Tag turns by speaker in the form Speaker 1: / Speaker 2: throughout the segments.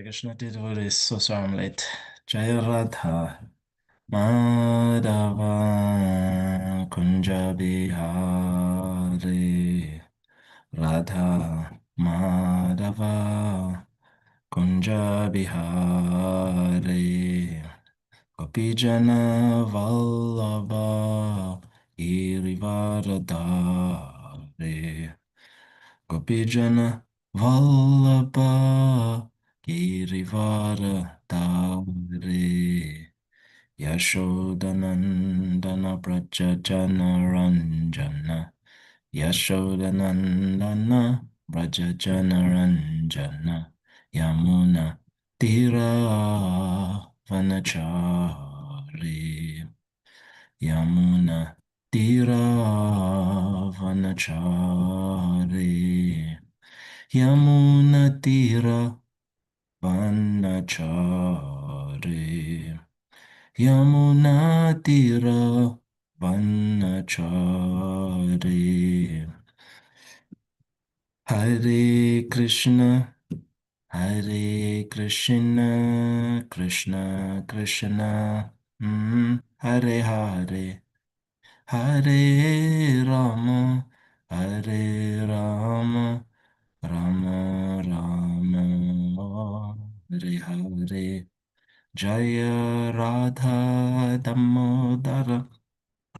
Speaker 1: Krishna devotees, so sorry I'm late. Jaya Radha Madhava Kunja Bihari Radha Madhava Kunja Bihari Gopijana Vallabha Girivaradari Gopijana Vallabha Girivaradari Yashodanandana Brajajana Ranjana Yashodanandana Brajajana Ranjana Yamuna Tira Vanachari Yamuna Tira Vanachari Yamuna Tira Vanachari Yamuna Tira Vanachari Hare Krishna Hare Krishna Krishna Krishna Hare Hare Hare Rama Hare Rama Rama Rama Hare Hare Jaya Radha Damodara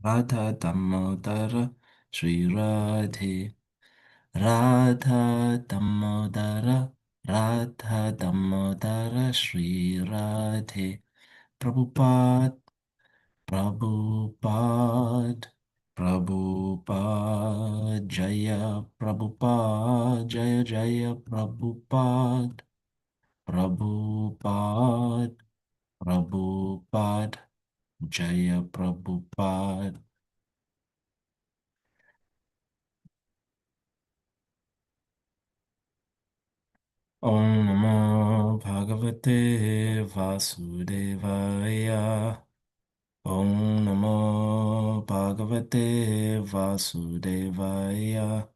Speaker 1: Radha Damodara Sri Radhe Radha Damodara Radha Damodara Sri Radhe Prabhupada Prabhupada Prabhupada Jaya Prabhupada Jaya Jaya Prabhupada Prabhupada Prabhupada Jaya Prabhupada Om Namo Bhagavate Vasudevaya Om Namo Bhagavate Vasudevaya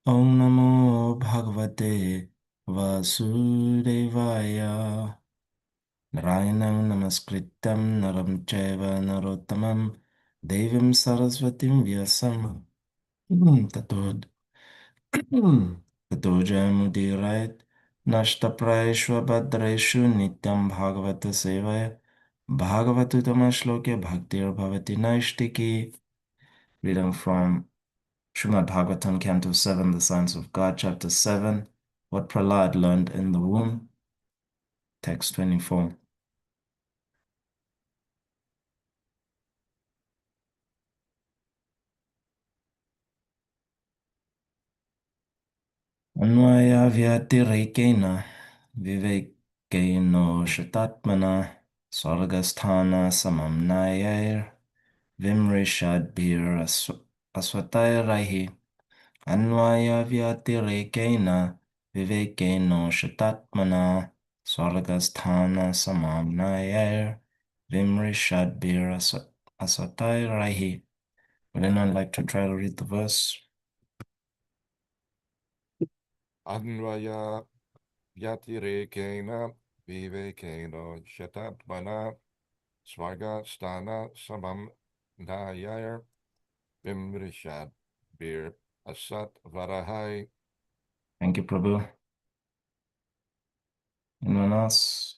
Speaker 1: Om Namo Bhagavate Vasudevaya Narayanam Namaskritam Naram Chaiva Narottamam Devim Saraswatim Vyasam Tato Tato Jayamudirayat Nashtapraishva Bhadreshu Nityam Bhagavata Sevaya Bhagavatutam Shloke Bhaktir Bhavati Naishtiki. Reading from Srimad Bhagavatam, Canto 7, The Science of God, Chapter 7, What Prahlad Learned in the Womb, Text 24. Anvaya Vyatirekena Vivekeno Shatatmana Swargasthana Samamnayair Vimrishadbhir Aswatairahi Anvaya Vyatirekena Vivekeno Shatatmana Swargasthana Samamnayair Vimrishadbhir Aswatairahi. Would anyone like to try to read the verse?
Speaker 2: Anvaya Vyatirekena Vivekeno Shatatmana Swarga Stana Samam Nayar Vimrishad Bir Asat Varahai.
Speaker 1: Thank you, Prabhu. Anyone else?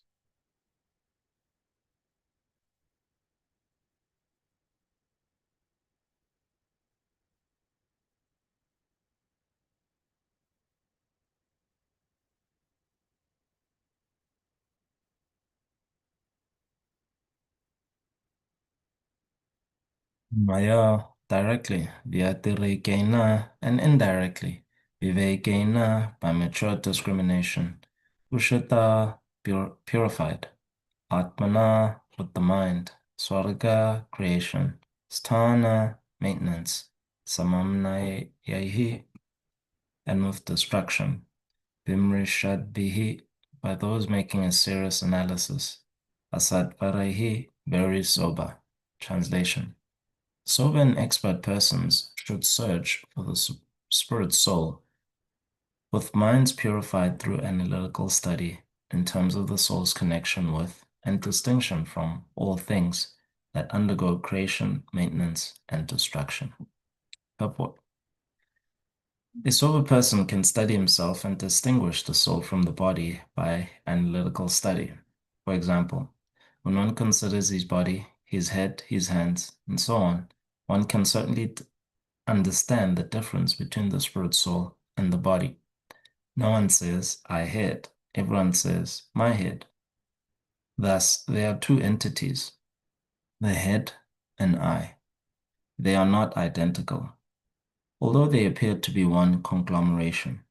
Speaker 1: Maya directly, Vyatirekena, and indirectly, Vivekena, by mature discrimination, Ushata, purified, Atmana, with the mind, Swarga, creation, Sthana, maintenance, Samamnayahi, and with destruction, Vimrishadbihi, by those making a serious analysis, Asadvarahi, very sober. Translation. Sober and expert persons should search for the spirit soul with minds purified through analytical study. in terms of the soul's connection with and distinction from all things that undergo creation, maintenance, and destruction. Purport. A sober person can study himself and distinguish the soul from the body by analytical study. For example, when one considers his body, his head, his hands, and so on, one can certainly understand the difference between the spirit soul and the body. No one says, I head. Everyone says, my head. Thus, there are two entities, the head and I. They are not identical, although they appear to be one conglomeration.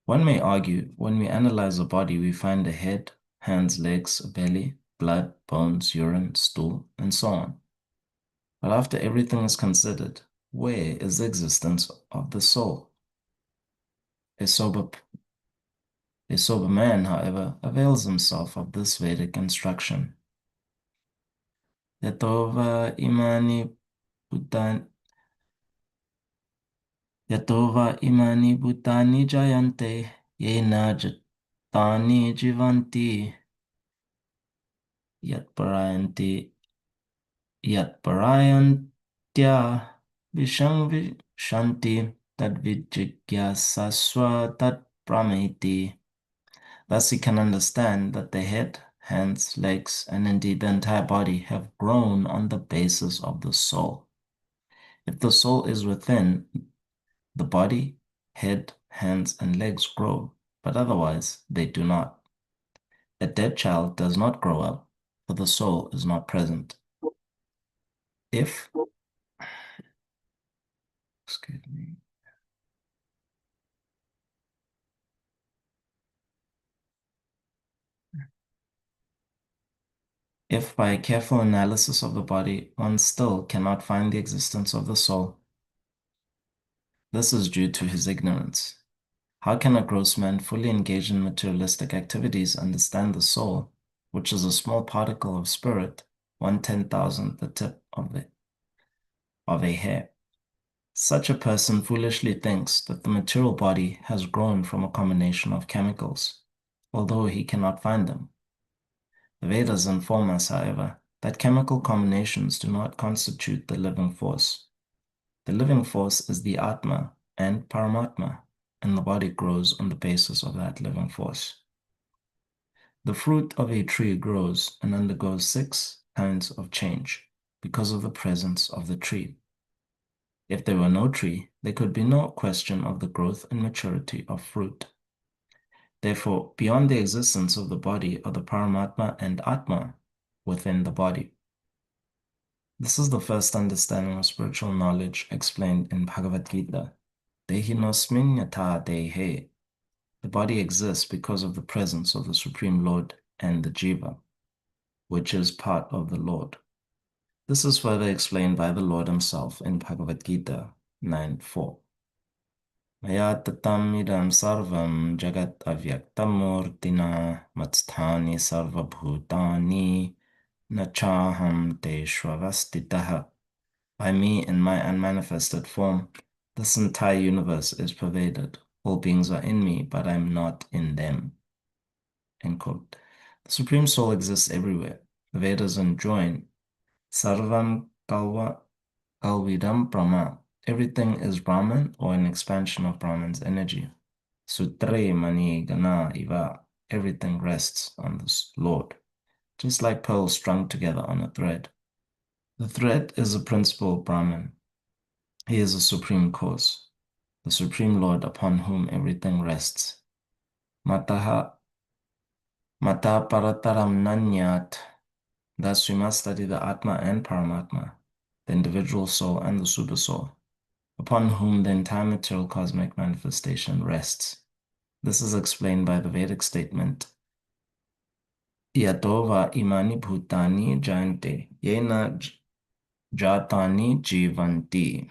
Speaker 1: One may argue, when we analyze a body, we find a head, hands, legs, a belly, blood, bones, urine, stool, and so on. But after everything is considered, where is the existence of the soul? A sober man, however, avails himself of this Vedic instruction. Yatova imani bhutan Yatova imani bhutani jayante yena jatani jivanti yatparayanti yatparayantya vishang vishanti tadvijigyasasva tad brahmeti. Thus he can understand that the head, hands, legs, and indeed the entire body have grown on the basis of the soul. If the soul is within, the body, head, hands, and legs grow, but otherwise they do not. A dead child does not grow up, for the soul is not present. If, excuse me, if by a careful analysis of the body, one still cannot find the existence of the soul, this is due to his ignorance. How can a gross man fully engaged in materialistic activities understand the soul, which is a small particle of spirit, 1/10,000th the tip of a hair? Such a person foolishly thinks that the material body has grown from a combination of chemicals, although he cannot find them. The Vedas inform us, however, that chemical combinations do not constitute the living force. The living force is the Atma and Paramatma, and the body grows on the basis of that living force. The fruit of a tree grows and undergoes 6 kinds of change because of the presence of the tree. If there were no tree, there could be no question of the growth and maturity of fruit. Therefore, beyond the existence of the body are the Paramatma and Atma within the body. This is the first understanding of spiritual knowledge explained in Bhagavad Gita. Dehinosmin yatha dehe. The body exists because of the presence of the Supreme Lord and the Jiva, which is part of the Lord. This is further explained by the Lord himself in Bhagavad Gita 9:4. Maya tatam idam sarvam jagat avyaktam murtina matsthani sarvabhutani nachaham teshvavastitaha. By me in my unmanifested form, this entire universe is pervaded. All beings are in me, but I am not in them. End quote. The Supreme Soul exists everywhere. The Vedas enjoin Sarvam Kalvidam Brahma. Everything is Brahman or an expansion of Brahman's energy. Sutre Mani Gana Iva. Everything rests on this Lord, just like pearls strung together on a thread. The thread is a principal Brahman. He is a supreme cause, the Supreme Lord upon whom everything rests. Mataha Mata Parataram Nanyat. Thus, we must study the Atma and Paramatma, the individual soul and the super soul, upon whom the entire material cosmic manifestation rests. This is explained by the Vedic statement, Yatova imani bhutani jayante, yena jatani jivanti.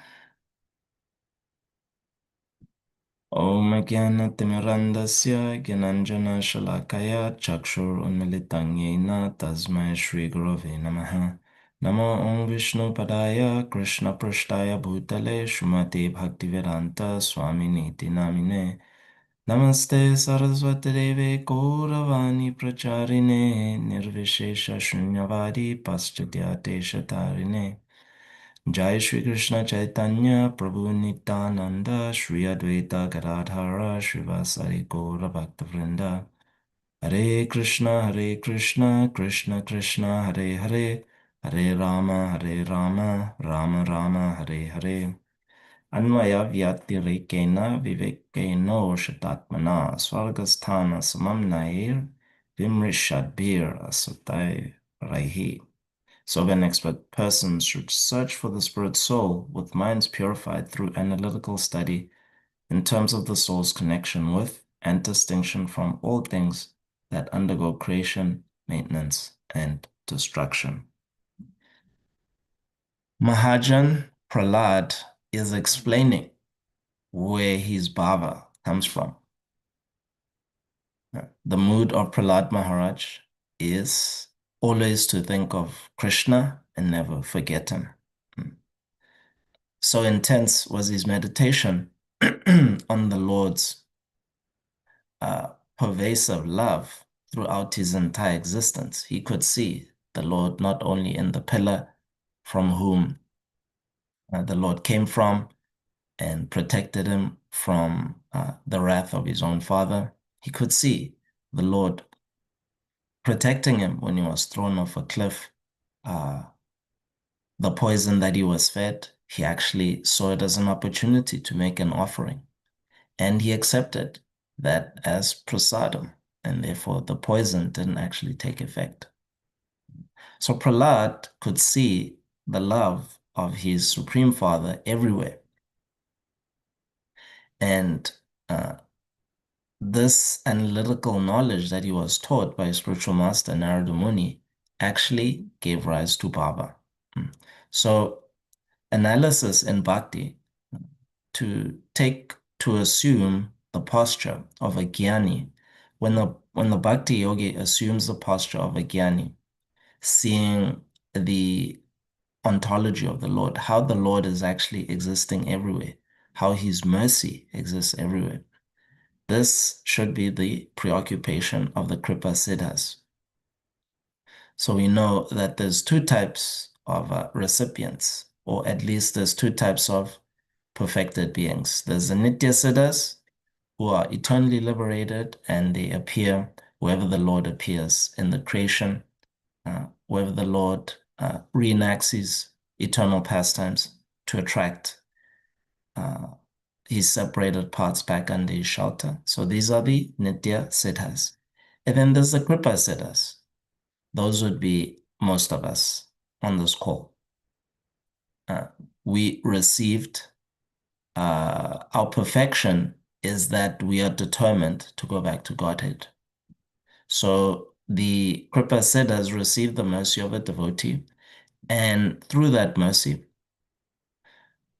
Speaker 1: Om Jnanatimirandasya Gyananjana Shalakaya Chakshur Unmilitam Yena Tasmai Shri Gurave Namaha. Namo Om Vishnu Padaya Krishna Prashtaya Bhutale Shumate Bhaktivedanta Swami Niti Namine Namaste Saraswati Deve Gauravani Pracharine Nirvishesha Shunyavadi Paschatya Teshatarine Jai Shri Krishna Chaitanya Prabhu Nityananda Shri Advaita Gadadhara Srivasari Gaura Bhaktavrinda Hare Krishna Krishna Krishna Hare Hare Hare Rama Rama Rama Hare Hare Anvaya Vyatirekena Vivekeno Shatatmana Swargasthana Samam Nair Vimrishadbir Asutai Raihi. So an expert person should search for the spirit soul with minds purified through analytical study in terms of the soul's connection with and distinction from all things that undergo creation, maintenance, and destruction. Mahajan Prahlad is explaining where his bhava comes from. The mood of Prahlad Maharaj is always to think of Krishna and never forget him. So intense was his meditation on the Lord's pervasive love throughout his entire existence. He could see the Lord not only in the pillar from whom the Lord came from and protected him from the wrath of his own father. He could see the Lord protecting him when he was thrown off a cliff. The poison that he was fed, he actually saw it as an opportunity to make an offering. And he accepted that as prasadam, and therefore the poison didn't actually take effect. So Prahlad could see the love of his Supreme Father everywhere. And this analytical knowledge that he was taught by his spiritual master Narada Muni actually gave rise to bhava. So analysis in bhakti to assume the posture of a jnani when the bhakti yogi assumes the posture of a jnani, seeing the ontology of the Lord, how the Lord is actually existing everywhere, how his mercy exists everywhere. This should be the preoccupation of the Kripa Siddhas. So we know that there's two types of recipients, or at least there's two types of perfected beings. There's the Nitya Siddhas, who are eternally liberated, and they appear wherever the Lord appears in the creation, wherever the Lord reenacts his eternal pastimes to attract his separated parts back under his shelter. So these are the Nitya Siddhas. And then there's the Kripa Siddhas. Those would be most of us on this call. We received our perfection is that we are determined to go back to Godhead. So the Kripa Siddhas received the mercy of a devotee, and through that mercy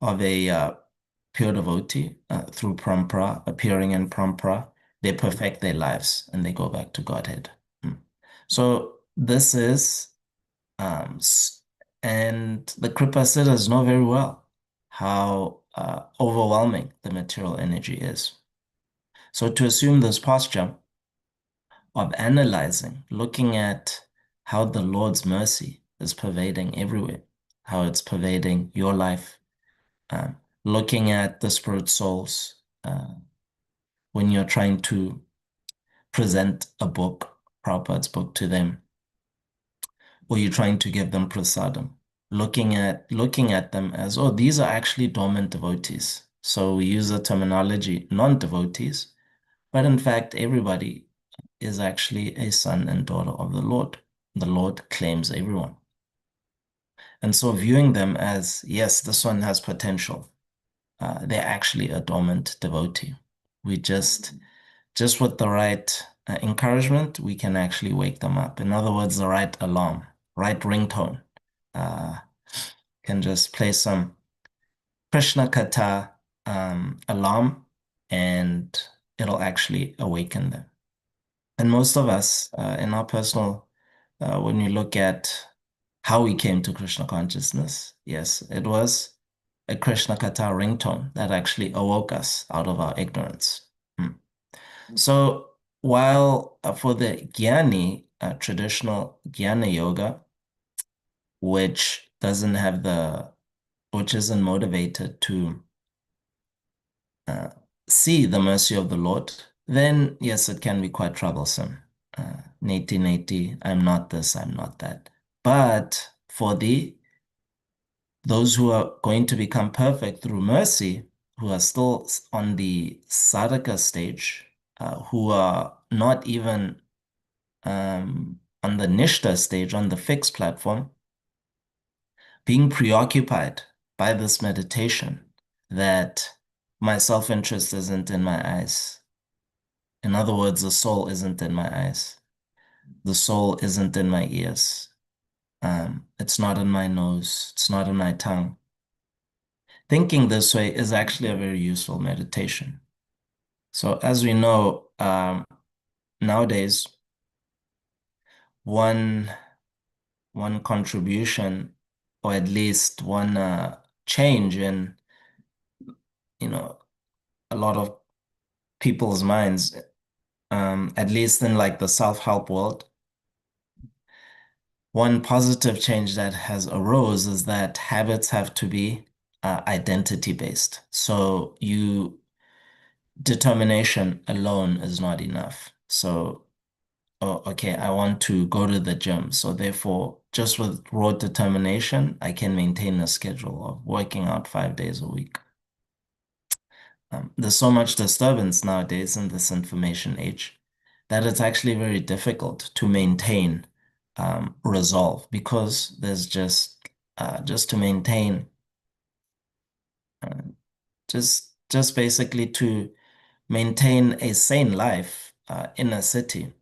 Speaker 1: of a pure devotee, through parampara, appearing in parampara, they perfect their lives and they go back to Godhead. So this is, and the Kripa Siddhas know very well how overwhelming the material energy is. So to assume this posture of analyzing, looking at how the Lord's mercy is pervading everywhere, how it's pervading your life, looking at the spirit souls when you're trying to present a book, Prabhupada's book to them, or you're trying to give them prasadam, looking at them as, oh, these are actually dormant devotees. So we use the terminology non-devotees, but in fact, everybody is actually a son and daughter of the Lord. The Lord claims everyone. And so viewing them as, yes, this one has potential. They're actually a dormant devotee. We just with the right encouragement, we can actually wake them up. In other words, the right alarm, right ringtone. Can just play some Krishna Katha alarm and it'll actually awaken them. And most of us, in our personal, when you look at how we came to Krishna consciousness, yes, it was a Krishna Katha ringtone that actually awoke us out of our ignorance. So while for the Jnani, traditional Jnana yoga, which doesn't have which isn't motivated to uh, see the mercy of the Lord, then yes, it can be quite troublesome. Neti neti, I'm not this, I'm not that. But for those who are going to become perfect through mercy, who are still on the sadhaka stage, who are not even on the nishta stage, on the fixed platform, being preoccupied by this meditation that my self-interest isn't in my eyes. In other words, the soul isn't in my eyes. The soul isn't in my ears. It's not in my nose. It's not in my tongue. Thinking this way is actually a very useful meditation. So as we know, nowadays, one one contribution, or at least one change in, a lot of people's minds, at least in like the self-help world, one positive change that has arose is that habits have to be identity based. So determination alone is not enough. So, oh, okay, I want to go to the gym. So therefore, just with raw determination, I can maintain a schedule of working out 5 days a week. There's so much disturbance nowadays in this information age that it's actually very difficult to maintain resolve, because there's just to maintain uh, just basically to maintain a sane life in a city.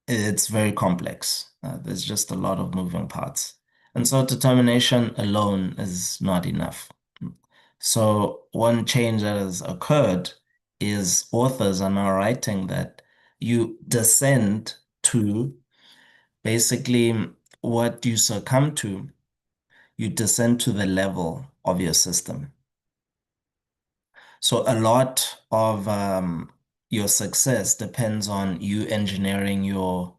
Speaker 1: It's very complex. There's just a lot of moving parts. And so determination alone is not enough. So one change that has occurred is authors are now writing that you descend to basically what you succumb to, you descend to the level of your system. So a lot of your success depends on you engineering your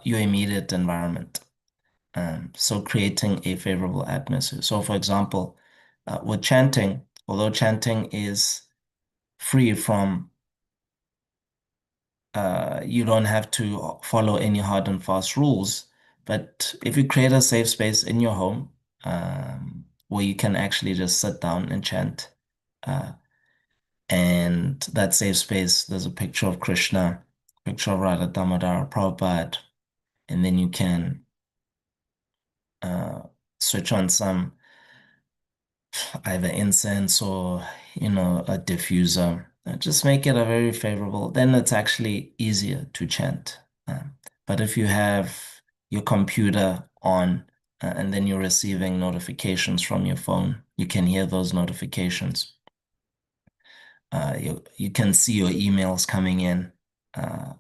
Speaker 1: immediate environment. So creating a favorable atmosphere. So for example, with chanting, although chanting is free from you don't have to follow any hard and fast rules, but if you create a safe space in your home, where you can actually just sit down and chant, uh, and that safe space, there's a picture of Krishna, picture of Radha Damodara Prabhupada, and then you can uh, switch on some either incense or, a diffuser. Just make it a very favorable, then it's actually easier to chant. But if you have your computer on, and then you're receiving notifications from your phone, you can hear those notifications. You can see your emails coming in. Uh,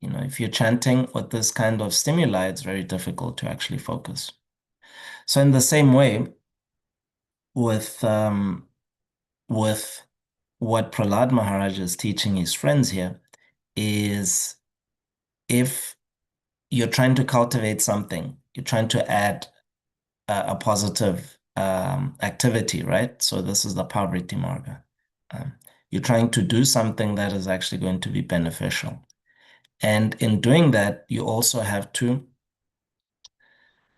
Speaker 1: if you're chanting with this kind of stimuli, it's very difficult to actually focus. So in the same way, with with what Prahlad Maharaj is teaching his friends here is, if you're trying to cultivate something, you're trying to add a positive activity, right? So this is the Pavriti Marga. Um, you're trying to do something that is actually going to be beneficial. And in doing that, you also have to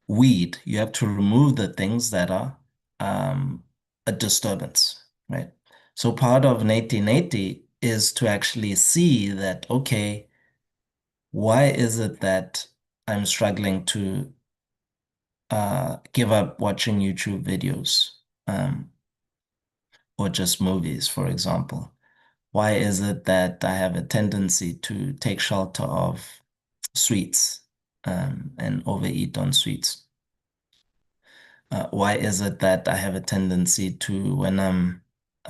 Speaker 1: weed. You have to remove the things that are a disturbance, right? So part of neti neti is to actually see that, okay, why is it that I'm struggling to give up watching YouTube videos, or just movies, for example? Why is it that I have a tendency to take shelter of sweets, and overeat on sweets? Why is it that I have a tendency to, when I'm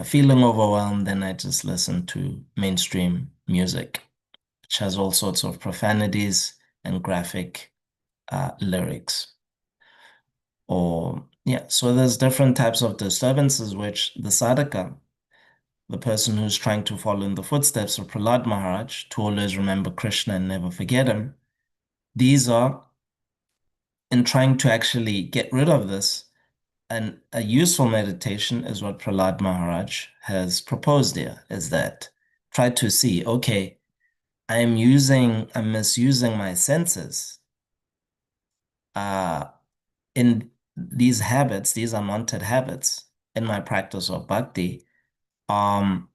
Speaker 1: feeling overwhelmed, then I just listen to mainstream music, which has all sorts of profanities and graphic lyrics? Or, yeah, so there's different types of disturbances which the sadhaka, the person who's trying to follow in the footsteps of Prahlad Maharaj, to always remember Krishna and never forget him. These are, in trying to actually get rid of this, and a useful meditation is what Prahlad Maharaj has proposed here, is that try to see, okay, I'm misusing my senses uh, in these habits, these unwanted habits in my practice of bhakti. Um,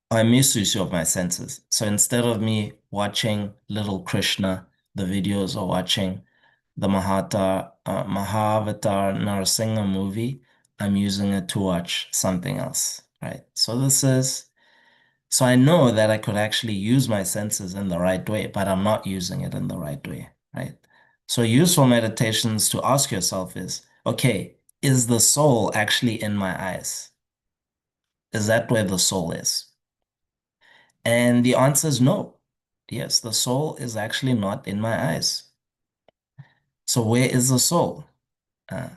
Speaker 1: I misuse of my senses. So instead of me watching Little Krishna, the videos, or watching the Mahavatar Narasimha movie, I'm using it to watch something else, right? So I know that I could actually use my senses in the right way, but I'm not using it in the right way, right? So useful meditations to ask yourself is, okay, is the soul actually in my eyes? Is that where the soul is? And the answer is no. Yes, the soul is actually not in my eyes. So where is the soul? Uh,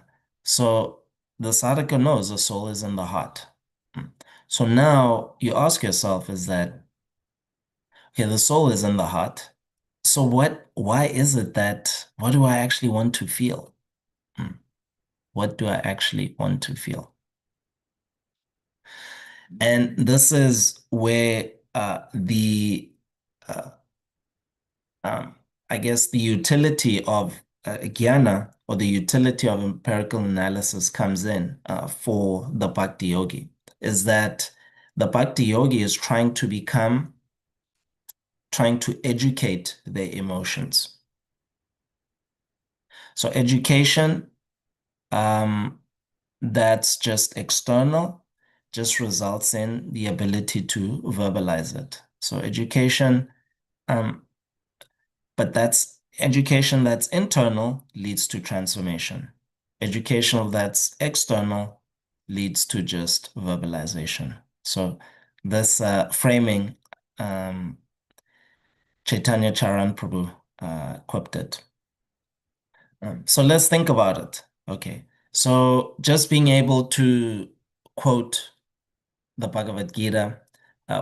Speaker 1: so the sadhaka knows the soul is in the heart. Mm. So now you ask yourself is that, okay, the soul is in the heart. So why is it that, what do I actually want to feel? Mm. What do I actually want to feel? And this is where uh, um, I guess the utility of jnana, or the utility of empirical analysis, comes in for the bhakti yogi, is that the bhakti yogi is trying to educate their emotions. So education um, that's just external just results in the ability to verbalize it. So education, um, but that's education that's internal leads to transformation. Educational that's external leads to just verbalization. So this framing, um, Chaitanya Charan Prabhu quipped it. So let's think about it. Okay. So just being able to quote the Bhagavad Gita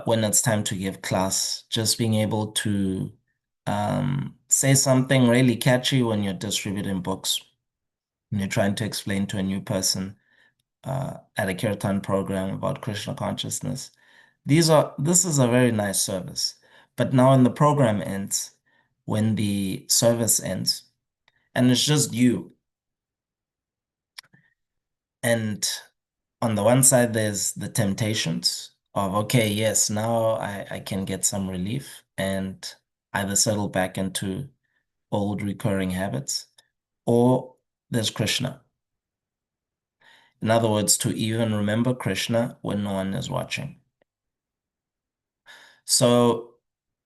Speaker 1: when it's time to give class, just being able to say something really catchy when you're distributing books, when you're trying to explain to a new person at a kirtan program about Krishna consciousness. This is a very nice service. But now when the program ends, when the service ends, and it's just you, and on the one side, there's the temptations of, okay, yes, now I can get some relief and either settle back into old recurring habits, or there's Krishna. In other words, to even remember Krishna when no one is watching. So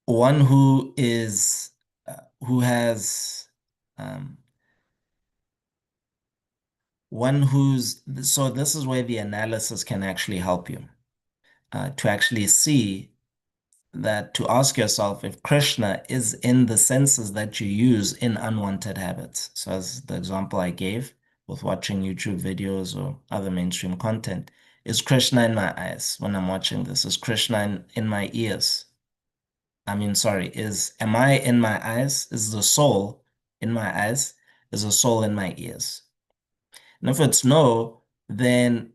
Speaker 1: one who has, um, so this is where the analysis can actually help you to actually see that, to ask yourself if Krishna is in the senses that you use in unwanted habits. So as the example I gave with watching YouTube videos or other mainstream content, is Krishna in my eyes when I'm watching this? Is Krishna in my ears? I mean, sorry, am I in my eyes? Is the soul in my eyes? Is the soul in my ears? And if it's no, then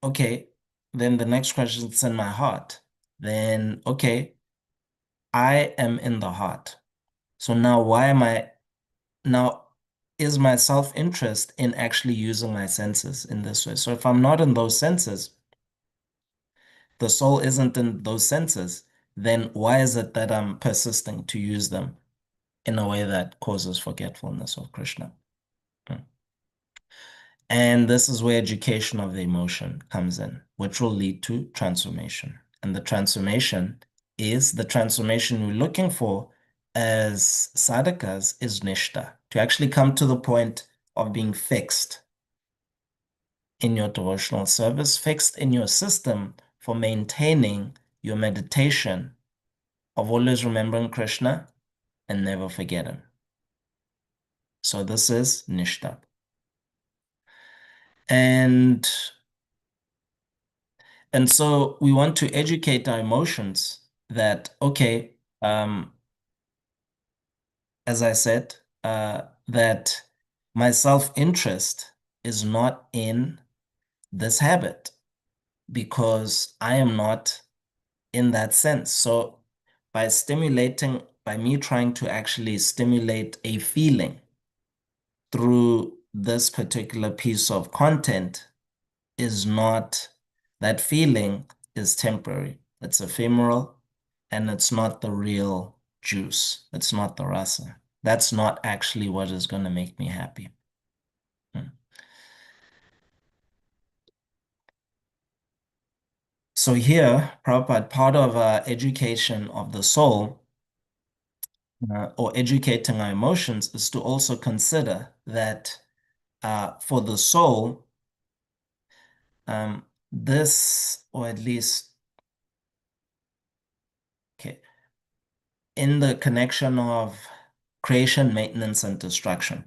Speaker 1: okay, then the next question is in my heart. Then okay, I am in the heart. So now now is my self-interest in actually using my senses in this way? So if I'm not in those senses, the soul isn't in those senses, then why is it that I'm persisting to use them in a way that causes forgetfulness of Krishna? Hmm. And this is where education of the emotion comes in, which will lead to transformation. And the transformation we're looking for as sadhakas is nishta, to actually come to the point of being fixed in your devotional service, fixed in your system for maintaining your meditation of always remembering Krishna and never forget him. So this is nishta. And And so we want to educate our emotions that, okay, as I said, that my self-interest is not in this habit because I am not in that sense. So by me trying to actually stimulate a feeling through this particular piece of content is not, that feeling is temporary. It's ephemeral and it's not the real juice. It's not the rasa. That's not actually what is going to make me happy. Hmm. So here, Prabhupada, part of education of the soul or educating our emotions is to also consider that for the soul, this, or at least, okay, in the connection of creation, maintenance, and destruction.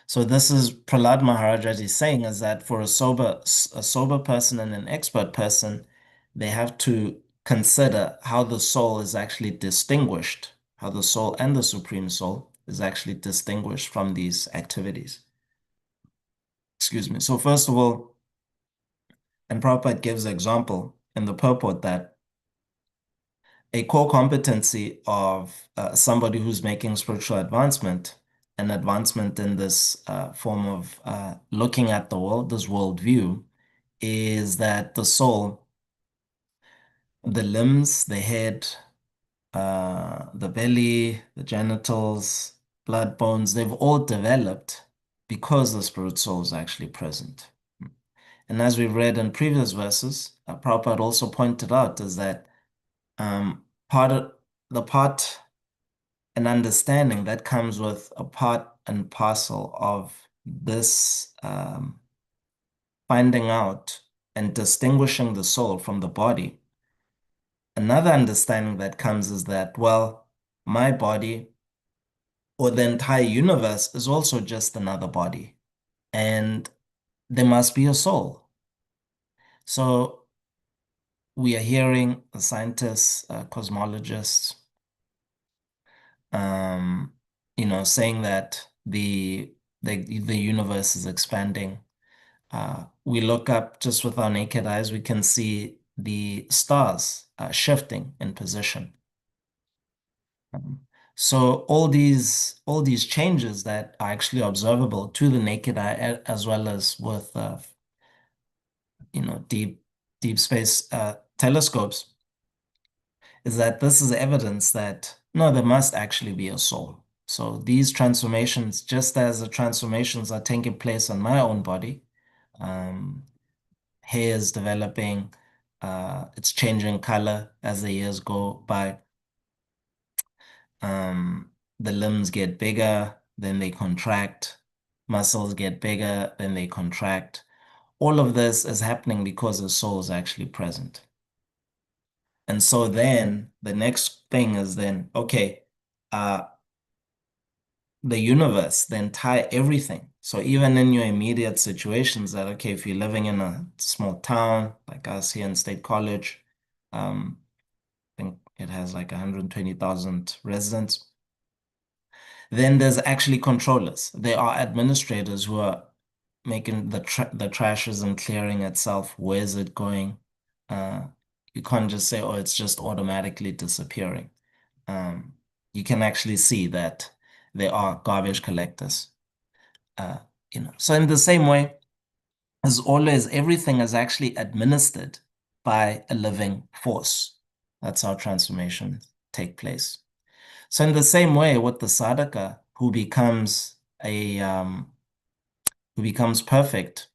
Speaker 1: So this is Prahlad Maharaj is saying is that for a sober person and an expert person, they have to consider how the soul is actually distinguished, how the soul and the Supreme Soul is actually distinguished from these activities. Excuse me. So first of all, and Prabhupada gives an example in the purport that a core competency of somebody who's making spiritual advancement, an advancement in this form of looking at the world, this worldview, is that the soul, the limbs, the head, the belly, the genitals, blood, bones, they've all developed because the spirit soul is actually present. And as we read in previous verses, Prabhupada also pointed out is that um, part of the part and understanding that comes with a part and parcel of this finding out and distinguishing the soul from the body. Another understanding that comes is that, well, my body or the entire universe is also just another body, and there must be a soul. So we are hearing the scientists, cosmologists, um, saying that the universe is expanding. We look up just with our naked eyes, we can see the stars shifting in position. Um, so all these changes that are actually observable to the naked eye, as well as with deep space telescopes, is that this is evidence that no, there must actually be a soul. So these transformations, just as the transformations are taking place on my own body, um, hair is developing, it's changing color as the years go by. Um, the limbs get bigger, then they contract. Muscles get bigger, then they contract. All of this is happening because the soul is actually present. And so then the next thing is then, okay, uh, the universe, the entire everything. So even in your immediate situations that, okay, if you're living in a small town like us here in State College, I think it has like 120,000 residents. Then there's actually controllers. There are administrators who are making the trashes and clearing itself. Where's it going? Uh, you can't just say, oh, it's just automatically disappearing. Um, you can actually see that there are garbage collectors. Uh, so in the same way, as always, everything is actually administered by a living force. That's how transformations take place. So in the same way, with the sadhaka who becomes perfect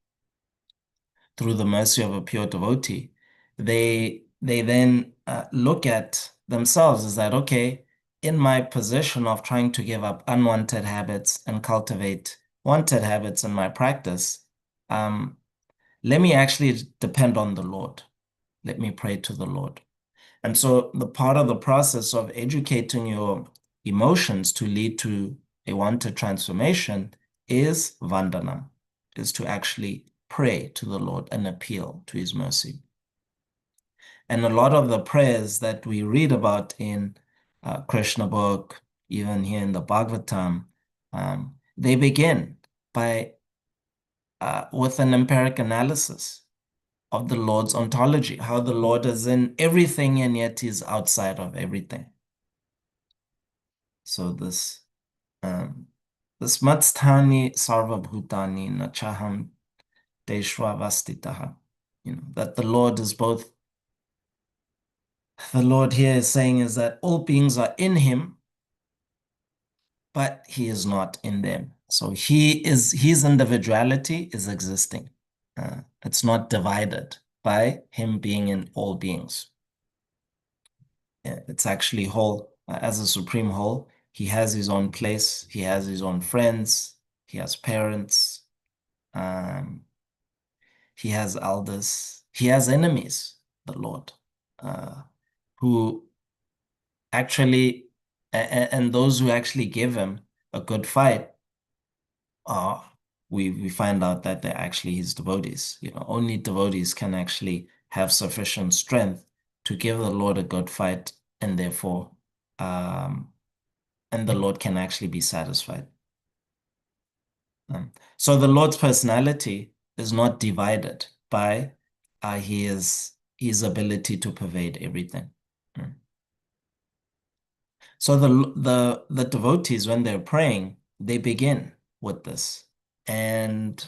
Speaker 1: through the mercy of a pure devotee, they then look at themselves as that, okay, in my position of trying to give up unwanted habits and cultivate wanted habits in my practice, let me actually depend on the Lord. Let me pray to the Lord. And so the part of the process of educating your emotions to lead to a wanted transformation is vandanam, is to actually pray to the Lord and appeal to his mercy. And a lot of the prayers that we read about in Krishna book, even here in the Bhagavatam, they begin by with an empiric analysis of the Lord's ontology, how the Lord is in everything and yet is outside of everything. So um, this matstani sarvabhutani nachaham deshravastitaha, that the Lord is both. The Lord here is saying is that all beings are in him, but he is not in them. So his individuality is existing. It's not divided by him being in all beings. It's actually whole. As a supreme whole, he has his own place, he has his own friends, he has parents, um, he has elders, he has enemies, the Lord, uh, who actually, and those who actually give him a good fight, uh, we find out that they're actually his devotees. Only devotees can actually have sufficient strength to give the Lord a good fight, and therefore, um, and the Lord can actually be satisfied. So the Lord's personality is not divided by his ability to pervade everything. Mm. So the devotees, when they're praying, they begin with this. And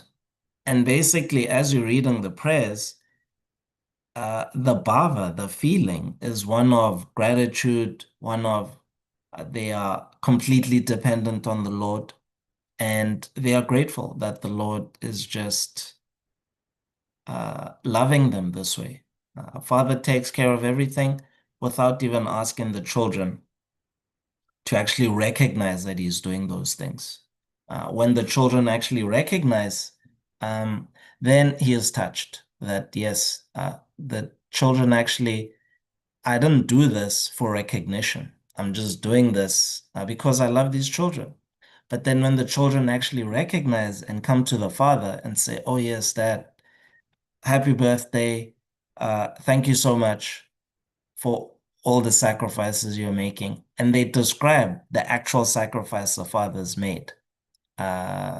Speaker 1: and basically, as you're reading the prayers, the bhava, the feeling, is one of gratitude, one of they are completely dependent on the Lord, and they are grateful that the Lord is just loving them this way. Father takes care of everything without even asking the children to actually recognize that he's doing those things. When the children actually recognize, um, then he is touched that yes, the children actually, I didn't do this for recognition. I'm just doing this because I love these children. But then when the children actually recognize and come to the father and say, "Oh yes, Dad, happy birthday. Thank you so much for all the sacrifices you're making." And they describe the actual sacrifice the fathers made,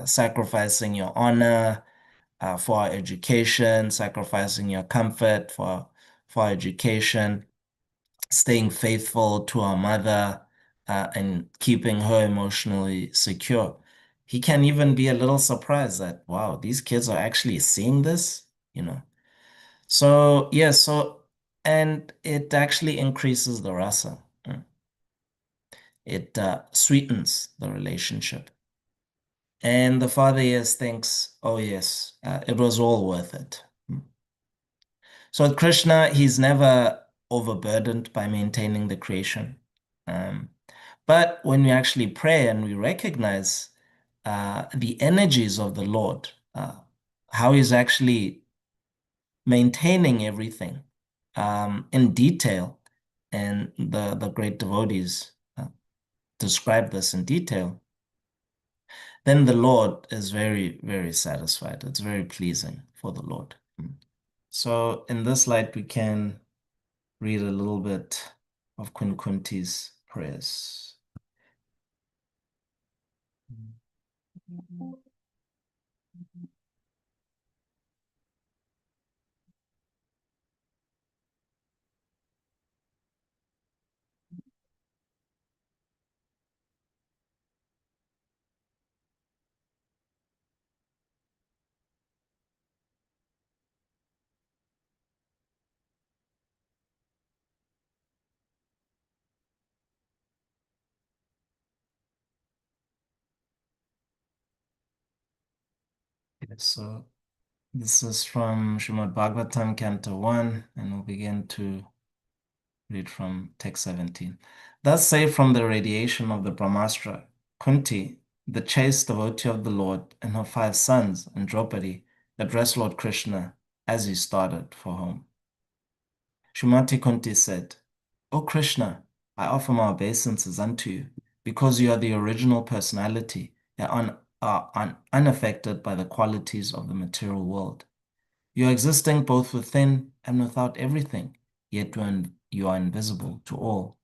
Speaker 1: sacrificing your honor for our education, sacrificing your comfort for our education, staying faithful to our mother, and keeping her emotionally secure. He can even be a little surprised that, wow, these kids are actually seeing this, you know. So, yeah, and it actually increases the rasa. It sweetens the relationship. And the father, yes, thinks, oh, yes, it was all worth it. So with Krishna, he's never overburdened by maintaining the creation. Um, but when we actually pray and we recognize the energies of the Lord, how he's actually maintaining everything in detail, and the great devotees describe this in detail, then the Lord is very, very satisfied. It's very pleasing for the Lord. So in this light, we can read a little bit of Queen Kunti's prayers. So this is from Srimad Bhagavatam, Canto 1, and we'll begin to read from text 17. Thus say from the radiation of the Brahmastra, Kunti, the chaste devotee of the Lord, and her 5 sons, and Draupadi, addressed Lord Krishna as he started for home. Srimati Kunti said, O Krishna, I offer my obeisances unto you, because you are the original personality and are unaffected by the qualities of the material world. You are existing both within and without everything, yet you are invisible to all.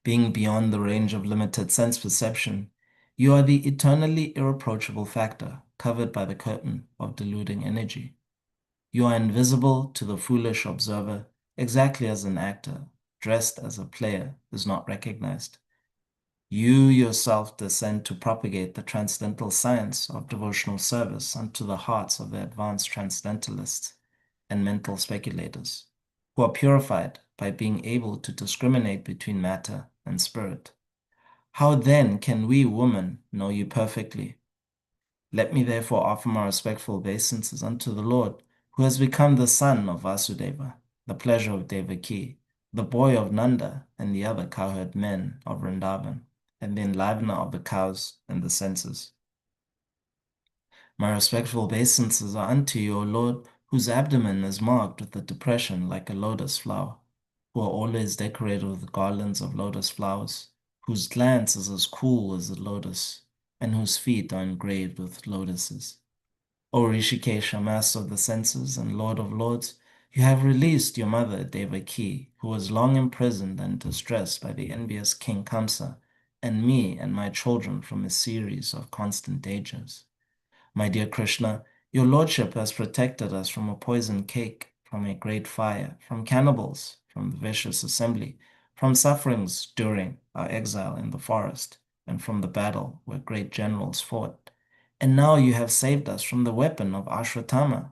Speaker 1: Being beyond the range of limited sense perception, you are the eternally irreproachable factor covered by the curtain of deluding energy. You are invisible to the foolish observer, exactly as an actor, dressed as a player, is not recognized. You yourself descend to propagate the transcendental science of devotional service unto the hearts of the advanced transcendentalists and mental speculators, who are purified by being able to discriminate between matter and spirit. How then can we women know you perfectly? Let me therefore offer my respectful obeisances unto the Lord, who has become the son of Vasudeva, the pleasure of Devaki, the boy of Nanda, and the other cowherd men of Vrindavan, and the enlivener of the cows and the senses. My respectful obeisances are unto you, O Lord, whose abdomen is marked with a depression like a lotus flower, who are always decorated with garlands of lotus flowers, whose glance is as cool as the lotus, and whose feet are engraved with lotuses. O Rishikesha, master of the senses and lord of lords, you have released your mother Devaki, who was long imprisoned and distressed by the envious King Kamsa, and me and my children from a series of constant dangers. My dear Krishna, your lordship has protected us from a poisoned cake, from a great fire, from cannibals, from the vicious assembly, from sufferings during our exile in the forest, and from the battle where great generals fought. And now you have saved us from the weapon of Ashwatthama.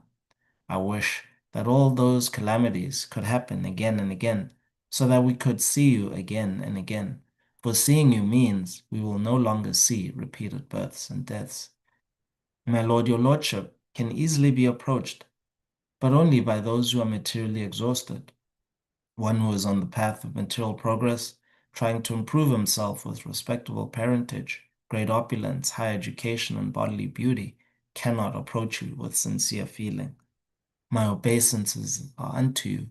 Speaker 1: I wish that all those calamities could happen again and again, so that we could see you again and again. For seeing you means we will no longer see repeated births and deaths. My lord, your lordship can easily be approached, but only by those who are materially exhausted. One who is on the path of material progress, trying to improve himself with respectable parentage, great opulence, high education, and bodily beauty, cannot approach you with sincere feeling. My obeisances are unto you,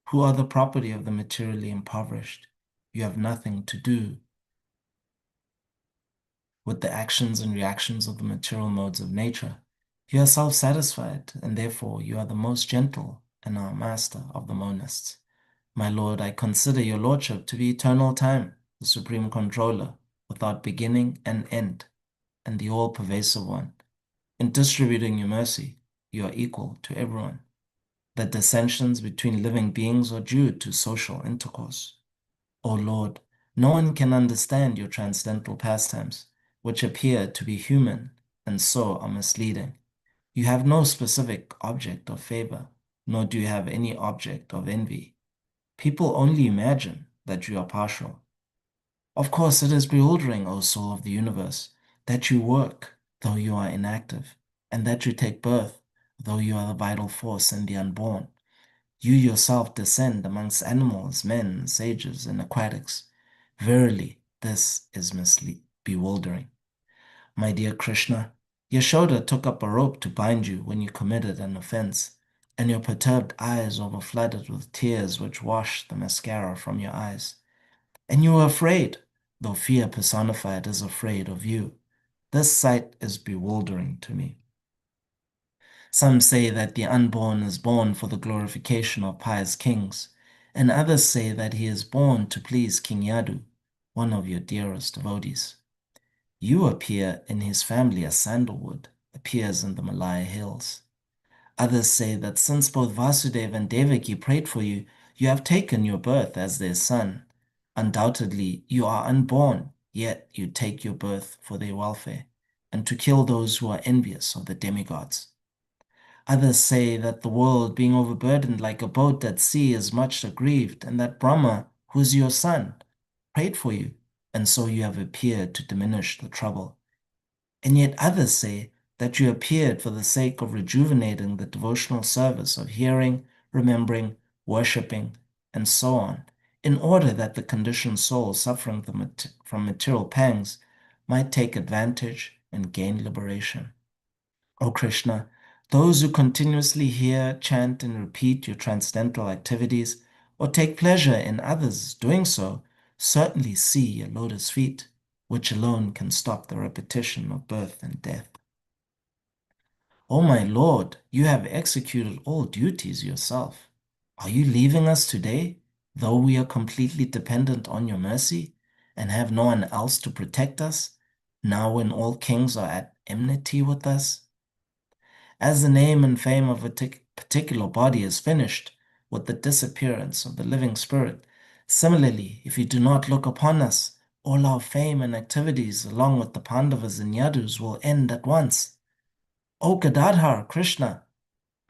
Speaker 1: who are the property of the materially impoverished. You have nothing to do with the actions and reactions of the material modes of nature. You are self-satisfied, and therefore you are the most gentle and our master of the monists. My lord, I consider your lordship to be eternal time, the supreme controller, without beginning and end, and the all-pervasive one. In distributing your mercy, you are equal to everyone. The dissensions between living beings are due to social intercourse. O Lord, no one can understand your transcendental pastimes, which appear to be human and so are misleading. You have no specific object of favor, nor do you have any object of envy. People only imagine that you are partial. Of course, it is bewildering, O soul of the universe, that you work, though you are inactive, and that you take birth, though you are the vital force and the unborn. You yourself descend amongst animals, men, sages, and aquatics. Verily, this is bewildering. My dear Krishna, Yashoda took up a rope to bind you when you committed an offense, and your perturbed eyes overflooded with tears which washed the mascara from your eyes. And you were afraid, though fear personified is afraid of you. This sight is bewildering to me. Some say that the unborn is born for the glorification of pious kings, and others say that he is born to please King Yadu, one of your dearest devotees. You appear in his family as sandalwood appears in the Malaya hills. Others say that since both Vasudeva and Devaki prayed for you, you have taken your birth as their son. Undoubtedly, you are unborn, yet you take your birth for their welfare, and to kill those who are envious of the demigods. Others say that the world, being overburdened like a boat at sea, is much aggrieved, and that Brahma, who is your son, prayed for you, and so you have appeared to diminish the trouble. And yet others say that you appeared for the sake of rejuvenating the devotional service of hearing, remembering, worshipping, and so on, in order that the conditioned soul suffering from material pangs might take advantage and gain liberation. O Krishna, those who continuously hear, chant, and repeat your transcendental activities, or take pleasure in others doing so, certainly see your lotus feet, which alone can stop the repetition of birth and death. O my Lord, you have executed all duties yourself. Are you leaving us today, though we are completely dependent on your mercy and have no one else to protect us, now when all kings are at enmity with us? As the name and fame of a particular body is finished with the disappearance of the living spirit, similarly, if you do not look upon us, all our fame and activities, along with the Pandavas and Yadus, will end at once. O Gadadhar, Krishna,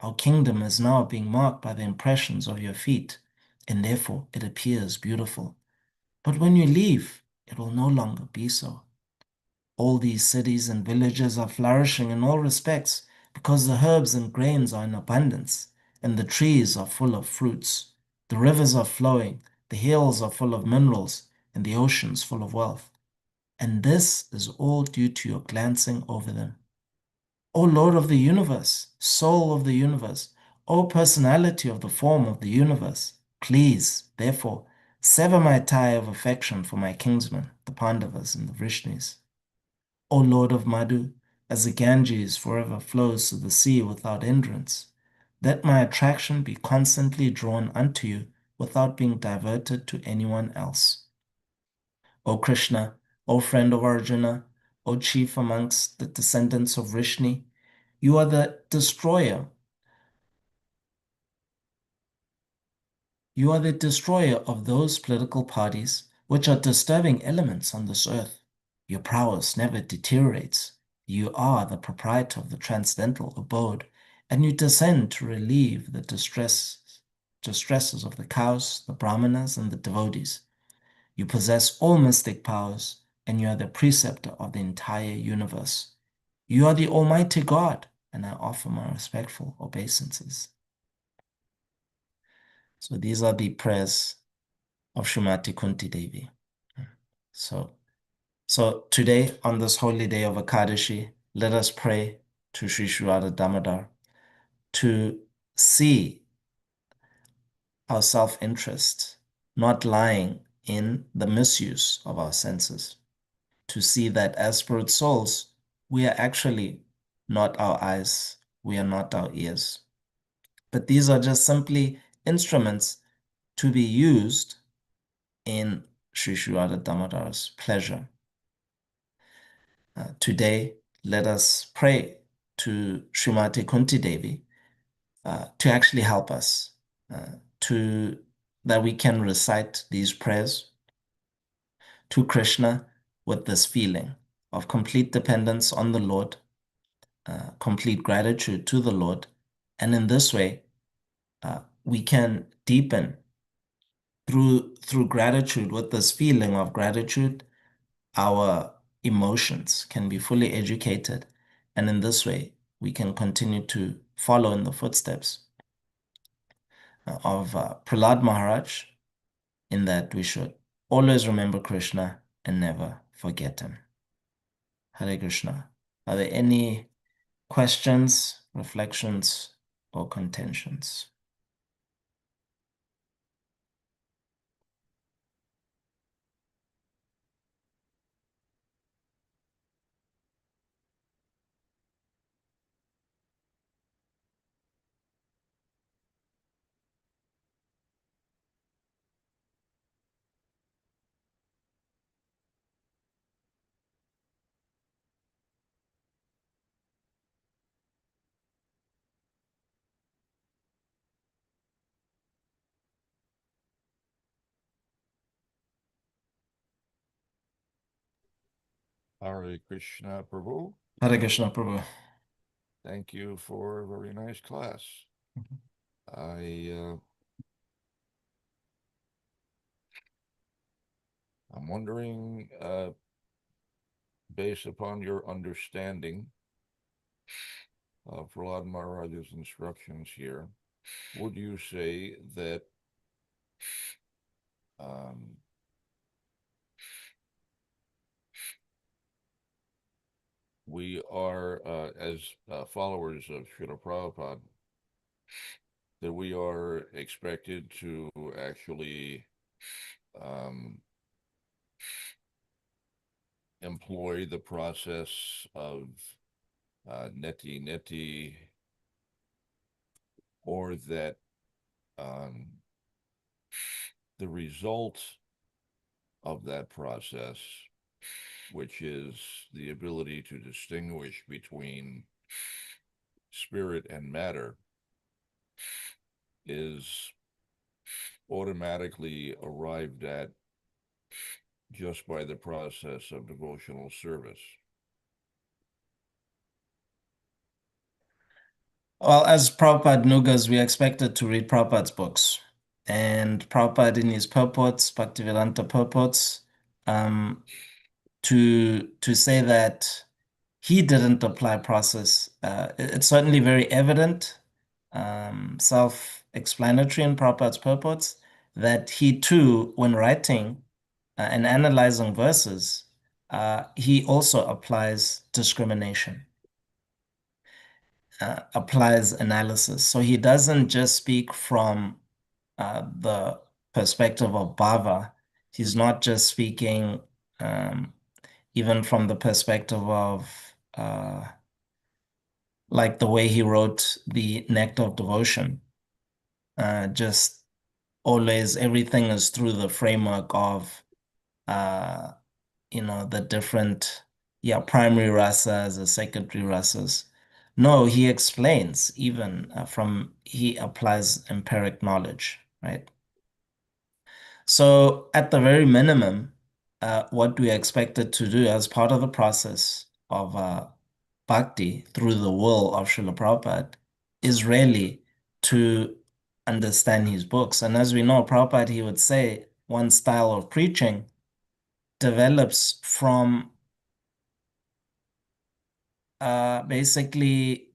Speaker 1: our kingdom is now being marked by the impressions of your feet, and therefore it appears beautiful. But when you leave, it will no longer be so. All these cities and villages are flourishing in all respects because the herbs and grains are in abundance, and the trees are full of fruits. The rivers are flowing, the hills are full of minerals, and the oceans full of wealth. And this is all due to your glancing over them. O Lord of the universe, soul of the universe, O personality of the form of the universe, please, therefore, sever my tie of affection for my kinsmen, the Pandavas and the Vrishnis. O Lord of Madhu, as the Ganges forever flows to the sea without hindrance, let my attraction be constantly drawn unto you without being diverted to anyone else. O Krishna, O friend of Arjuna, O chief amongst the descendants of Vrishni, you are the destroyer. You are the destroyer of those political parties which are disturbing elements on this earth. Your prowess never deteriorates. You are the proprietor of the transcendental abode, and you descend to relieve the distresses of the cows, the brahmanas, and the devotees. You possess all mystic powers, and you are the preceptor of the entire universe. You are the Almighty God, and I offer my respectful obeisances. So these are the prayers of Shumati Kunti Devi. So, so today, on this holy day of Akadashi, let us pray to Sri Sri Radha Damodar to see our self-interest not lying in the misuse of our senses, to see that as spirit souls, we are actually not our eyes, we are not our ears, but these are just simply instruments to be used in Sri Sri Radha Damodar's pleasure. Today, let us pray to Srimati Kunti Devi to actually help us, to that we can recite these prayers to Krishna with this feeling of complete dependence on the Lord, complete gratitude to the Lord, and in this way, we can deepen through gratitude. With this feeling of gratitude, our emotions can be fully educated, and in this way, we can continue to follow in the footsteps of Prahlad Maharaj, in that we should always remember Krishna and never forget him. Hare Krishna. Are there any questions, reflections, or contentions?
Speaker 2: Hare Krishna Prabhu.
Speaker 1: Hare Krishna, Prabhu.
Speaker 2: Thank you for a very nice class. I'm wondering, based upon your understanding of Prahlad Maharaj's instructions here, would you say that um, we are, as followers of Srila Prabhupada, that we are expected to actually um, employ the process of neti neti, or that the result of that process, which is the ability to distinguish between spirit and matter, is automatically arrived at just by the process of devotional service.
Speaker 1: Well, as Prabhupada Nugas, we are expected to read Prabhupada's books. And Prabhupada in his purports, Bhaktivedanta purports, um, to say that he didn't apply process, it's certainly very evident, self-explanatory in Prabhupada's purports, that he too, when writing and analyzing verses, he also applies discrimination, applies analysis. So he doesn't just speak from the perspective of bhava. He's not just speaking um, even from the perspective of like the way he wrote the Nectar of Devotion. Just always everything is through the framework of uh, the different, yeah, primary rasas or secondary rasas. No, he explains even he applies empiric knowledge, right? So at the very minimum, what we are expected to do as part of the process of bhakti through the will of Srila Prabhupada is really to understand his books. And as we know, Prabhupada, he would say one style of preaching develops from basically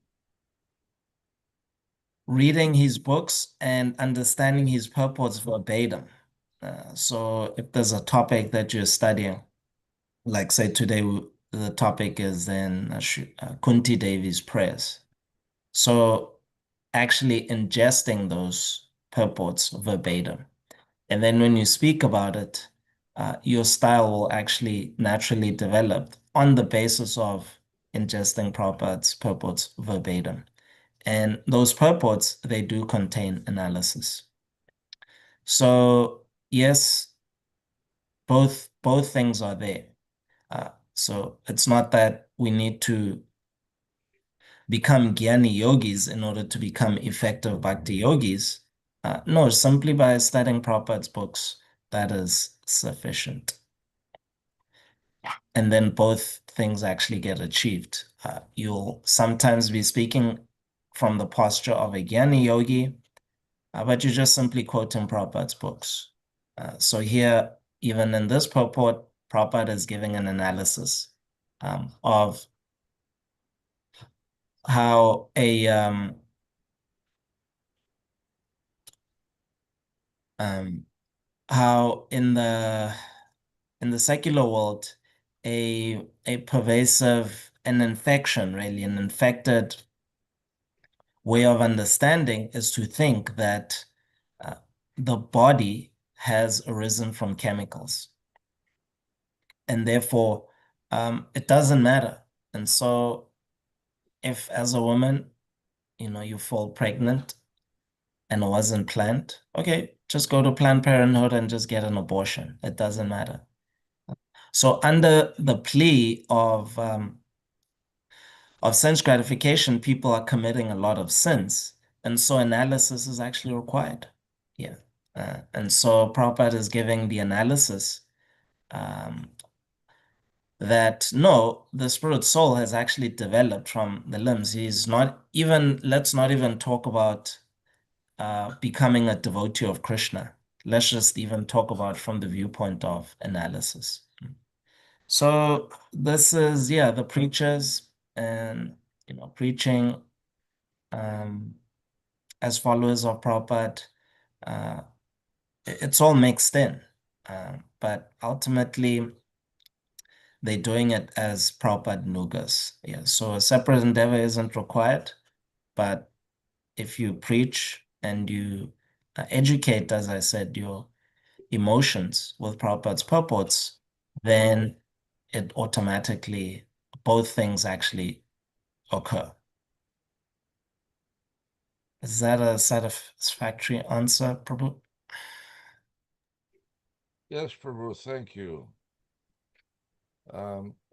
Speaker 1: reading his books and understanding his purports verbatim. So if there's a topic that you're studying, like say today, the topic is then Kunti Devi's prayers. So actually ingesting those purports verbatim. And then when you speak about it, your style will actually naturally develop on the basis of ingesting Prabhupada's purports verbatim. And those purports, they do contain analysis. So yes, both things are there. So it's not that we need to become Gyani yogis in order to become effective bhakti yogis. No, simply by studying Prabhupada's books, that is sufficient. And then both things actually get achieved. You'll sometimes be speaking from the posture of a Gyani yogi, but you're just simply quoting Prabhupada's books. So here, even in this purport, Prabhupada is giving an analysis of how um, how in the secular world, a pervasive, an infection, really, an infected way of understanding is to think that uh, the body has arisen from chemicals, and therefore it doesn't matter. And so, if as a woman, you fall pregnant and it wasn't planned, okay, just go to Planned Parenthood and just get an abortion. It doesn't matter. So under the plea of sense gratification, people are committing a lot of sins. And so analysis is actually required. Yeah. And so Prabhupada is giving the analysis um, that no, the spirit soul has actually developed from the limbs. He's not even, let's not even talk about becoming a devotee of Krishna. Let's just even talk about from the viewpoint of analysis. So this is, yeah, the preachers and, preaching um, as followers of Prabhupada. Uh, it's all mixed in. But ultimately, they're doing it as Prabhupada Nugas. Yeah, so a separate endeavor isn't required, but if you preach and you educate, as I said, your emotions with Prabhupada's purports, then it automatically, both things actually occur. Is that a satisfactory answer, Prabhu?
Speaker 2: Yes, Prabhu, thank you.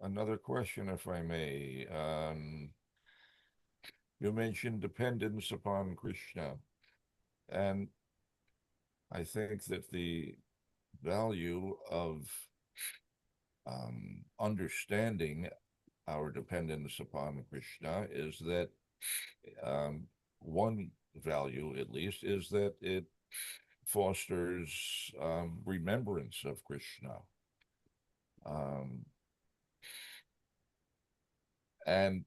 Speaker 2: Another question, if I may. You mentioned dependence upon Krishna, and I think that the value of understanding our dependence upon Krishna is that um, one value, at least, is that it fosters remembrance of Krishna. Um, and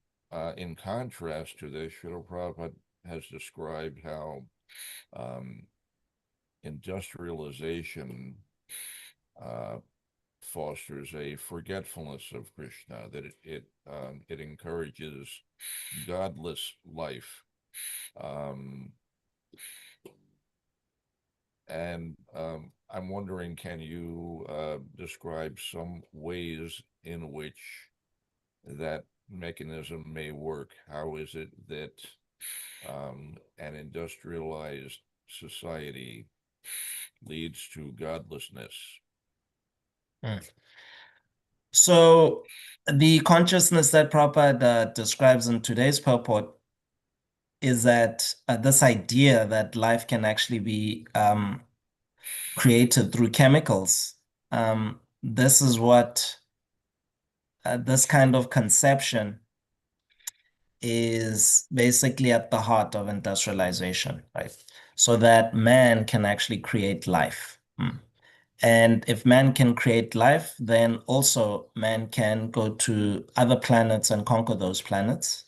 Speaker 2: in contrast to this, Srila Prabhupada has described how um, industrialization uh, fosters a forgetfulness of Krishna, that it encourages godless life. Um, and I'm wondering, can you describe some ways in which that mechanism may work? How is it that an industrialized society leads to godlessness?
Speaker 1: Hmm. So the consciousness that Prabhupada describes in today's purport is that this idea that life can actually be created through chemicals. This is what this kind of conception is basically at the heart of industrialization, right? So that man can actually create life. And if man can create life, then also man can go to other planets and conquer those planets.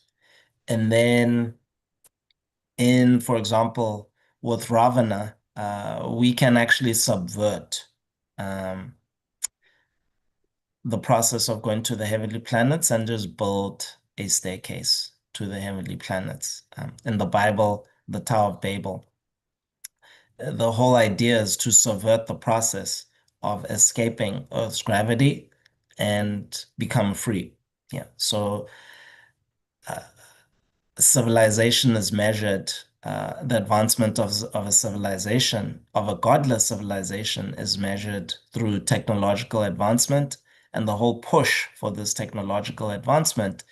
Speaker 1: And then for example, with Ravana, we can actually subvert um, the process of going to the heavenly planets and just build a staircase to the heavenly planets. In the Bible, the Tower of Babel, the whole idea is to subvert the process of escaping Earth's gravity and become free. Yeah. So uh, civilization is measured, the advancement of a civilization, of a godless civilization, is measured through technological advancement. And the whole push for this technological advancement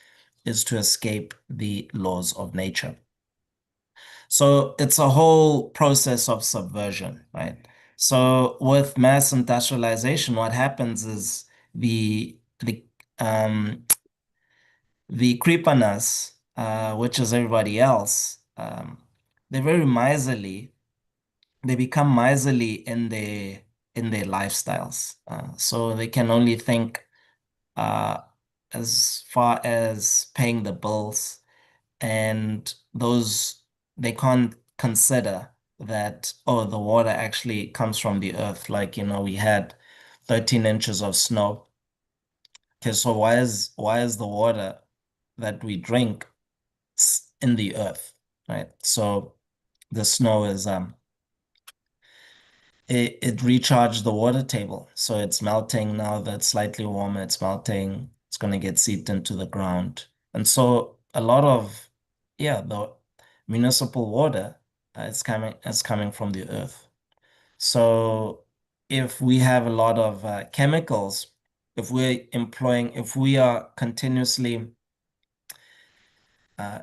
Speaker 1: is to escape the laws of nature. So it's a whole process of subversion, right? So with mass industrialization, what happens is the um, the creeperness, which is everybody else, they're very miserly. They become miserly in their lifestyles. So they can only think uh, as far as paying the bills, and those they can't consider that, oh, the water actually comes from the earth. Like, we had 13 inches of snow. Okay, so why is the water that we drink in the earth, right? So the snow is it recharged the water table. So it's melting now that's slightly warmer, it's melting, it's gonna get seeped into the ground. And so a lot of the municipal water is coming from the earth. So if we have a lot of chemicals, if we are continuously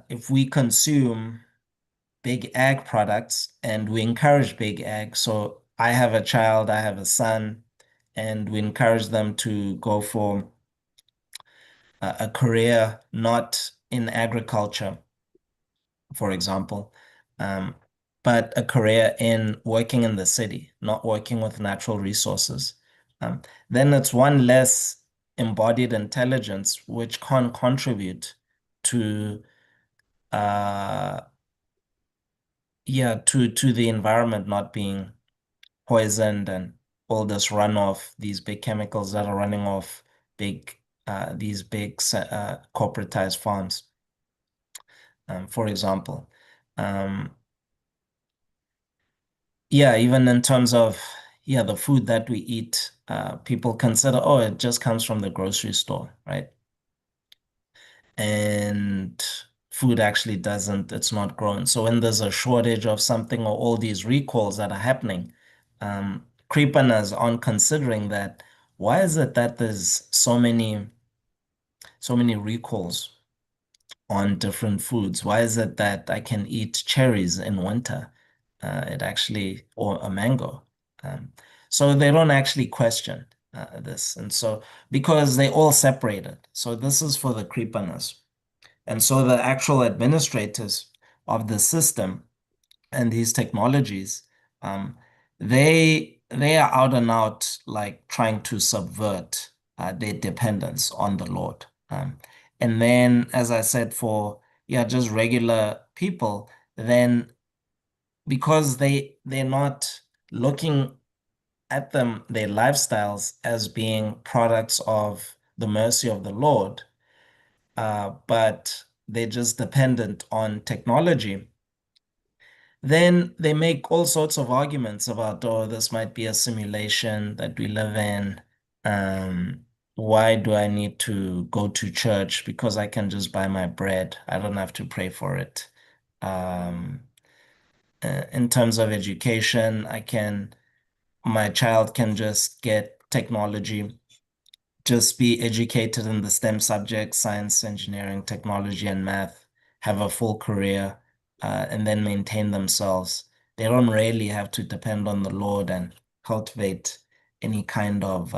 Speaker 1: if we consume big ag products and we encourage big ag. So I have a child, I have a son, and we encourage them to go for a career not in agriculture, for example, um, but a career in working in the city, not working with natural resources. Then it's one less embodied intelligence which can contribute to uh, to the environment not being poisoned and all this runoff, these big chemicals that are running off big these big corporatized farms, for example. Um, yeah, even in terms of the food that we eat, people consider, oh, it just comes from the grocery store, right? And food actually doesn't, it's not grown. So when there's a shortage of something or all these recalls that are happening, Kripanas aren't considering that. Why is it that there's so many recalls on different foods? Why is it that I can eat cherries in winter? It actually, or a mango. Um, so they don't actually question this. And so, because they all separated. So this is for the Kripanas. And so the actual administrators of the system and these technologies, um, they are out and out like trying to subvert their dependence on the Lord. And then, as I said, for yeah, just regular people, then because they're not looking at them, their lifestyles as being products of the mercy of the Lord, but they're just dependent on technology, then they make all sorts of arguments about, oh, this might be a simulation that we live in. Why do I need to go to church? Because I can just buy my bread. I don't have to pray for it. Um, in terms of education, my child can just get technology, just be educated in the STEM subjects, science, engineering, technology, and math, have a full career, and then maintain themselves. They don't really have to depend on the Lord and cultivate any kind of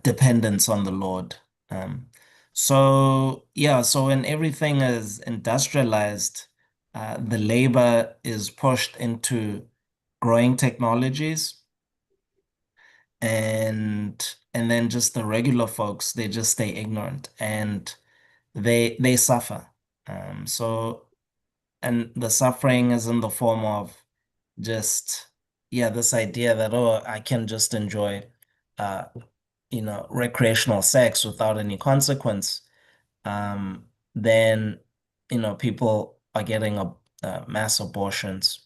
Speaker 1: dependence on the Lord. Um, so, yeah, so when everything is industrialized, the labor is pushed into growing technologies and then just the regular folks, they just stay ignorant and they suffer. So and the suffering is in the form of just yeah, this idea that oh, I can just enjoy uh recreational sex without any consequence. Then people are getting mass abortions,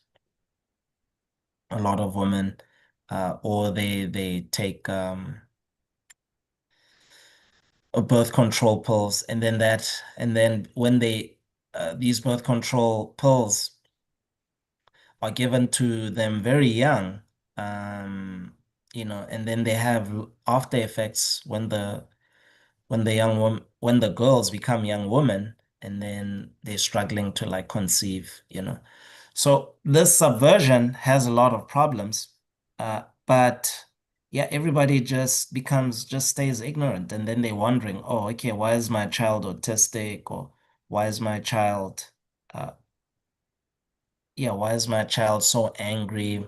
Speaker 1: a lot of women, or they take birth control pills, and then when these birth control pills are given to them very young, and then they have after effects when the girls become young women, and then they're struggling to like conceive. So this subversion has a lot of problems, but yeah, everybody just stays ignorant, and then they're wondering, oh, okay, why is my child autistic, or why is my child, uh, yeah, why is my child so angry?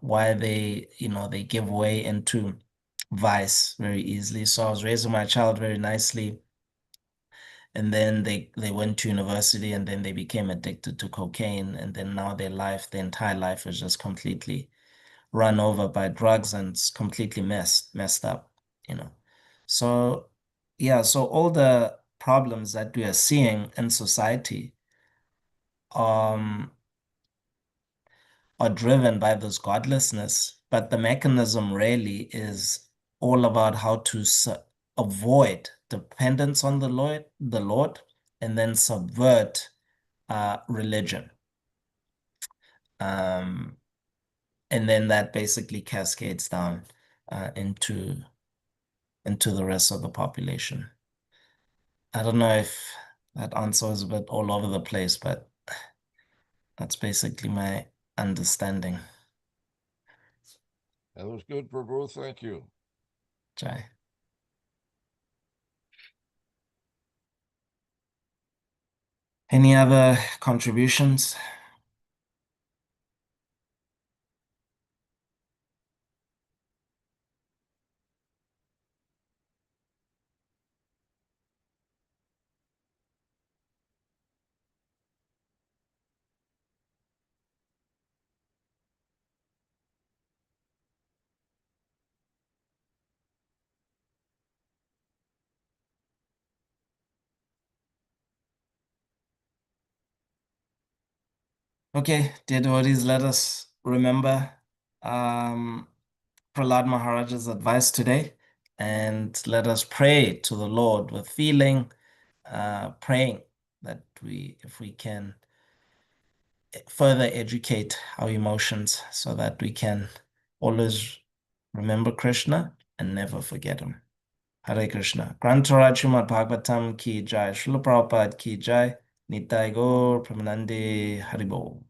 Speaker 1: Why they give way into vice very easily. So I was raising my child very nicely, and then they went to university, and then they became addicted to cocaine, and then now their entire life is just completely run over by drugs, and it's completely messed up. So yeah, so all the problems that we are seeing in society um are driven by this godlessness, but the mechanism really is all about how to avoid dependence on the Lord, and then subvert religion. Um, and then that basically cascades down into the rest of the population. I don't know if that answer is a bit all over the place, but that's basically my understanding.
Speaker 2: That was good, Prabhu. Thank you.
Speaker 1: Jai. Any other contributions? Okay, dear devotees, let us remember um, Prahlad Maharaja's advice today, and let us pray to the Lord with feeling, praying that if we can further educate our emotions so that we can always remember Krishna and never forget him. Hare Krishna. Grantaraj Srimad Bhagavatam ki jai. Srila Prabhupada ki jai. Nitai Gaur Pramanande Haribol.